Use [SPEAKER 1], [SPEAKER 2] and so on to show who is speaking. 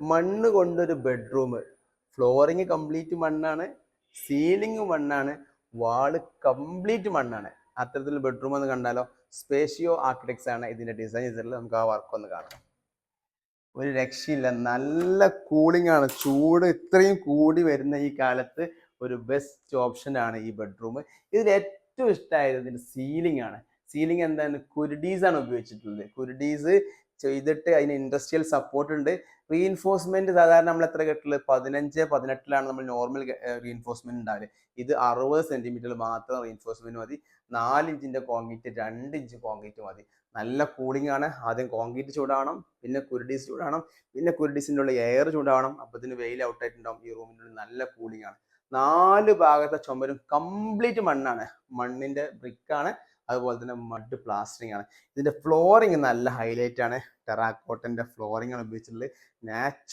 [SPEAKER 1] മണ്ണ് കൊണ്ടൊരു bedroom, flooring complete മണ്ണാണ്, സീലിംഗ് മണ്ണാണ്, വാള് കംപ്ലീറ്റ് മണ്ണാണ്. അത്തരത്തിലുള്ള ബെഡ്റൂം ഒന്ന് കണ്ടാലോ? സ്പേഷ്യോ ആർക്കിടെക്ട്സ് ആണ് ഇതിന്റെ ഡിസൈൻ ചെയ്തിട്ടുള്ളത്. നമുക്ക് ആ വർക്ക് ഒന്ന് കാണാം. ഒരു രക്ഷയില്ല, നല്ല കൂളിംഗ് ആണ്. ചൂട് ഇത്രയും കൂടി വരുന്ന ഈ കാലത്ത് ഒരു ബെസ്റ്റ് ഓപ്ഷൻ ആണ് ഈ ബെഡ്റൂം. ഇതിൽ ഏറ്റവും ഇഷ്ടമായത് ഇതിന്റെ സീലിംഗ് ആണ്. സീലിംഗ് എന്താണ്? കുരുഡീസ് ആണ് ഉപയോഗിച്ചിട്ടുള്ളത്. കുരുഡീസ് ചെയ്തിട്ട് അതിന് ഇൻഡസ്ട്രിയൽ സപ്പോർട്ട് ഉണ്ട്. റീഇൻഫോഴ്സ്മെന്റ് സാധാരണ നമ്മൾ എത്ര കെട്ടുള്ളത്? 15-18 നമ്മൾ നോർമൽ റീഇൻഫോഴ്സ്മെന്റ് ഉണ്ടാവില്ല. ഇത് 60 സെന്റിമീറ്റർ മാത്രം റീഇൻഫോഴ്സ്മെന്റ് മതി. 4 ഇഞ്ചിന്റെ കോൺക്രീറ്റ്, 2 ഇഞ്ച് കോൺക്രീറ്റ് മതി. നല്ല കൂളിംഗ് ആണ്. ആദ്യം കോൺക്രീറ്റ് ചൂടാവണം, പിന്നെ കുരുഡീസ് ചൂടാവണം, പിന്നെ കുരുഡീസിൻ്റെ ഉള്ള എയർ ചൂടാവണം. അപ്പത്തിന് വെയിൽ ഔട്ട് ആയിട്ടുണ്ടാവും. ഈ റൂമിൻ്റെ ഉള്ളിൽ നല്ല കൂളിംഗ് ആണ്. 4 ഭാഗത്തെ ചുമരും കംപ്ലീറ്റ് മണ്ണാണ്. മണ്ണിന്റെ ബ്രിക്കാണ്. അതുപോലെ തന്നെ മഡ് പ്ലാസ്റ്ററിംഗ് ആണ്. ഇതിന്റെ ഫ്ലോറിംഗ് നല്ല ഹൈലൈറ്റ് ആണ്. ടെറാക്കോട്ടന്റെ ഫ്ലോറിംഗ് ആണ് ഉപയോഗിച്ചിട്ടുള്ളത്. നാച്ചുറൽ